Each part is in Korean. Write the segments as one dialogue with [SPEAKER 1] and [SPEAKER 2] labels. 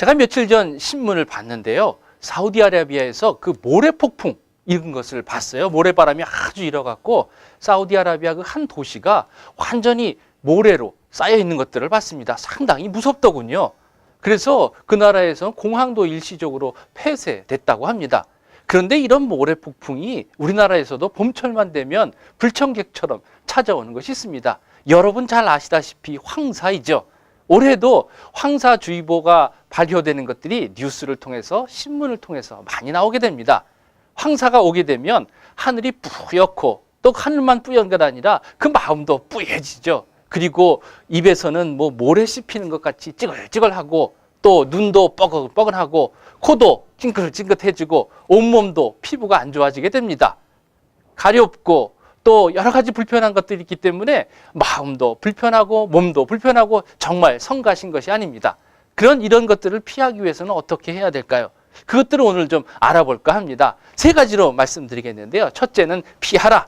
[SPEAKER 1] 제가 며칠 전 신문을 봤는데요. 사우디아라비아에서 그 모래폭풍 이런 것을 봤어요. 모래바람이 아주 일어갖고 사우디아라비아 그 한 도시가 완전히 모래로 쌓여 있는 것들을 봤습니다. 상당히 무섭더군요. 그래서 그 나라에서 공항도 일시적으로 폐쇄됐다고 합니다. 그런데 이런 모래폭풍이 우리나라에서도 봄철만 되면 불청객처럼 찾아오는 것이 있습니다. 여러분 잘 아시다시피 황사이죠. 올해도 황사주의보가 발효되는 것들이 뉴스를 통해서 신문을 통해서 많이 나오게 됩니다. 황사가 오게 되면 하늘이 뿌옇고 또 하늘만 뿌연 것 아니라 그 마음도 뿌얘지죠. 그리고 입에서는 뭐 모래 씹히는 것 같이 찌글찌글하고 또 눈도 뻐근뻐근하고 코도 찡긋찡긋해지고 온몸도 피부가 안 좋아지게 됩니다. 가렵고 또 여러 가지 불편한 것들이 있기 때문에 마음도 불편하고 몸도 불편하고 정말 성가신 것이 아닙니다. 이런 것들을 피하기 위해서는 어떻게 해야 될까요? 그것들을 오늘 좀 알아볼까 합니다. 세 가지로 말씀드리겠는데요. 첫째는 피하라,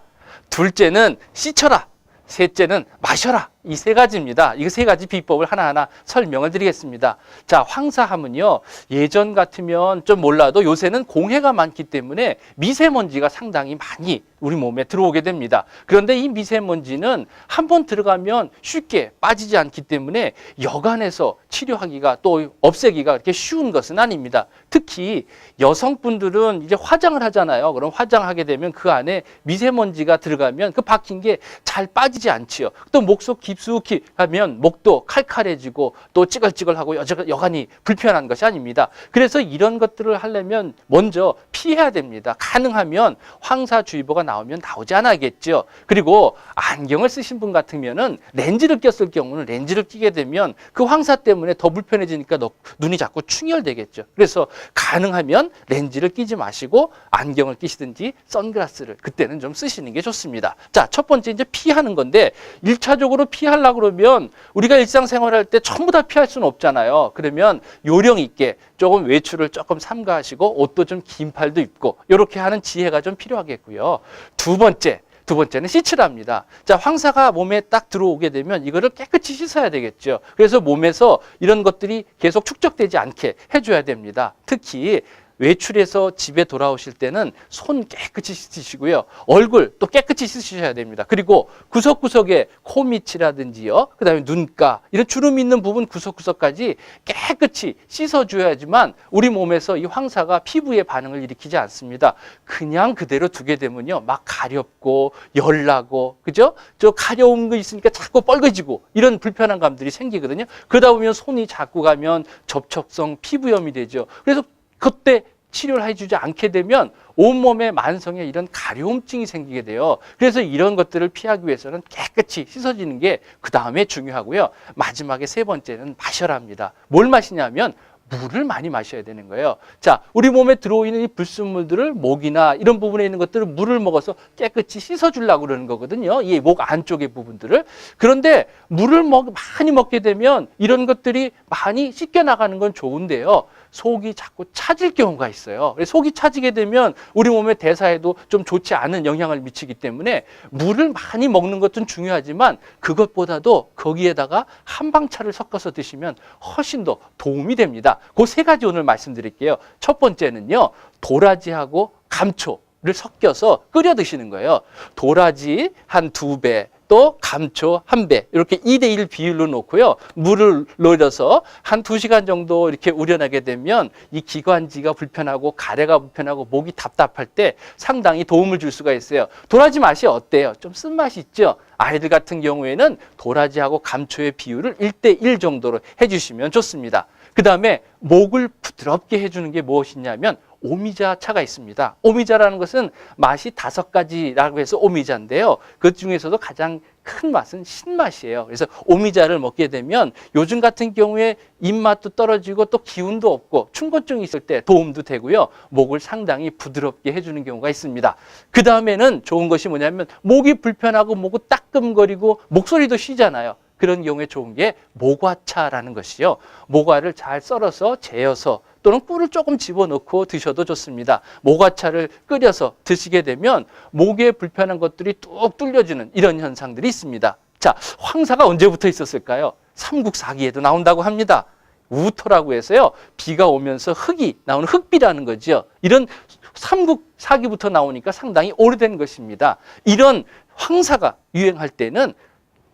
[SPEAKER 1] 둘째는 씻어라, 셋째는 마셔라. 이 세 가지입니다. 이 세 가지 비법을 하나하나 설명을 드리겠습니다. 자, 황사하면요, 예전 같으면 좀 몰라도 요새는 공해가 많기 때문에 미세먼지가 상당히 많이 우리 몸에 들어오게 됩니다. 그런데 이 미세먼지는 한번 들어가면 쉽게 빠지지 않기 때문에 여간해서 치료하기가 또 없애기가 그렇게 쉬운 것은 아닙니다. 특히 여성분들은 이제 화장을 하잖아요. 그럼 화장하게 되면 그 안에 미세먼지가 들어가면 그 박힌 게 잘 빠지지 않지요. 또 목 속 깊숙이 하면 목도 칼칼해지고 또 찌글찌글하고 여간이 불편한 것이 아닙니다. 그래서 이런 것들을 하려면 먼저 피해야 됩니다. 가능하면 황사주의보가 나오면 나오지 않아야겠죠. 그리고 안경을 쓰신 분 같으면은 렌즈를 꼈을 경우는 렌즈를 끼게 되면 그 황사 때문에 더 불편해지니까 눈이 자꾸 충혈되겠죠. 그래서 가능하면 렌즈를 끼지 마시고 안경을 끼시든지 선글라스를 그때는 좀 쓰시는 게 좋습니다. 자, 첫 번째 이제 피하는 건데 1차적으로 피하려고 그러면 우리가 일상생활할 때 전부 다 피할 수는 없잖아요. 그러면 요령 있게 조금 외출을 조금 삼가하시고 옷도 좀 긴 팔도 입고 이렇게 하는 지혜가 좀 필요하겠고요. 두 번째는 씻으랍니다. 자, 황사가 몸에 딱 들어오게 되면 이거를 깨끗이 씻어야 되겠죠. 그래서 몸에서 이런 것들이 계속 축적되지 않게 해줘야 됩니다. 특히 외출해서 집에 돌아오실 때는 손 깨끗이 씻으시고요. 얼굴 또 깨끗이 씻으셔야 됩니다. 그리고 구석구석에 코 밑이라든지요. 그다음에 눈가 이런 주름 있는 부분 구석구석까지 깨끗이 씻어줘야지만 우리 몸에서 이 황사가 피부에 반응을 일으키지 않습니다. 그냥 그대로 두게 되면요. 막 가렵고 열나고 그죠? 저 가려운 거 있으니까 자꾸 뻘개지고 이런 불편한 감들이 생기거든요. 그러다 보면 손이 자꾸 가면 접촉성 피부염이 되죠. 그래서 그때 치료를 해주지 않게 되면 온몸에 만성의 이런 가려움증이 생기게 돼요. 그래서 이런 것들을 피하기 위해서는 깨끗이 씻어지는 게 그 다음에 중요하고요. 마지막에 세 번째는 마셔라 합니다. 뭘 마시냐면 물을 많이 마셔야 되는 거예요. 자, 우리 몸에 들어오는 이 불순물들을 목이나 이런 부분에 있는 것들을 물을 먹어서 깨끗이 씻어주려고 그러는 거거든요. 이 목 안쪽의 부분들을. 그런데 물을 많이 먹게 되면 이런 것들이 많이 씻겨나가는 건 좋은데요. 속이 자꾸 차질 경우가 있어요. 속이 차지게 되면 우리 몸의 대사에도 좀 좋지 않은 영향을 미치기 때문에 물을 많이 먹는 것은 중요하지만 그것보다도 거기에다가 한방차를 섞어서 드시면 훨씬 더 도움이 됩니다. 그 세 가지 오늘 말씀드릴게요. 첫 번째는요, 도라지하고 감초를 섞여서 끓여 드시는 거예요. 도라지 한 2배, 또 감초 1배 이렇게 2대1 비율로 놓고요. 물을 넣어서 한 2시간 정도 이렇게 우려내게 되면 이 기관지가 불편하고 가래가 불편하고 목이 답답할 때 상당히 도움을 줄 수가 있어요. 도라지 맛이 어때요? 좀 쓴맛이 있죠? 아이들 같은 경우에는 도라지하고 감초의 비율을 1대1 정도로 해주시면 좋습니다. 그 다음에 목을 부드럽게 해주는 게 무엇이냐면 오미자 차가 있습니다. 오미자라는 것은 맛이 5가지라고 해서 오미자인데요. 그 중에서도 가장 큰 맛은 신맛이에요. 그래서 오미자를 먹게 되면 요즘 같은 경우에 입맛도 떨어지고 또 기운도 없고 충곤증이 있을 때 도움도 되고요. 목을 상당히 부드럽게 해주는 경우가 있습니다. 그 다음에는 좋은 것이 뭐냐면 목이 불편하고 목이 따끔거리고 목소리도 쉬잖아요. 그런 경우에 좋은 게 모과차라는 것이요. 모과를 잘 썰어서 재어서 또는 꿀을 조금 집어넣고 드셔도 좋습니다. 모과차를 끓여서 드시게 되면 목에 불편한 것들이 뚝 뚫려지는 이런 현상들이 있습니다. 자, 황사가 언제부터 있었을까요? 삼국사기에도 나온다고 합니다. 우터라고 해서요. 비가 오면서 흙이 나오는 흙비라는 거죠. 이런 삼국 사기부터 나오니까 상당히 오래된 것입니다. 이런 황사가 유행할 때는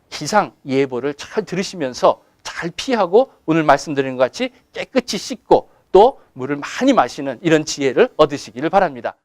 [SPEAKER 1] 기상예보를 잘 들으시면서 잘 피하고 오늘 말씀드린 것 같이 깨끗이 씻고 또 물을 많이 마시는 이런 지혜를 얻으시기를 바랍니다.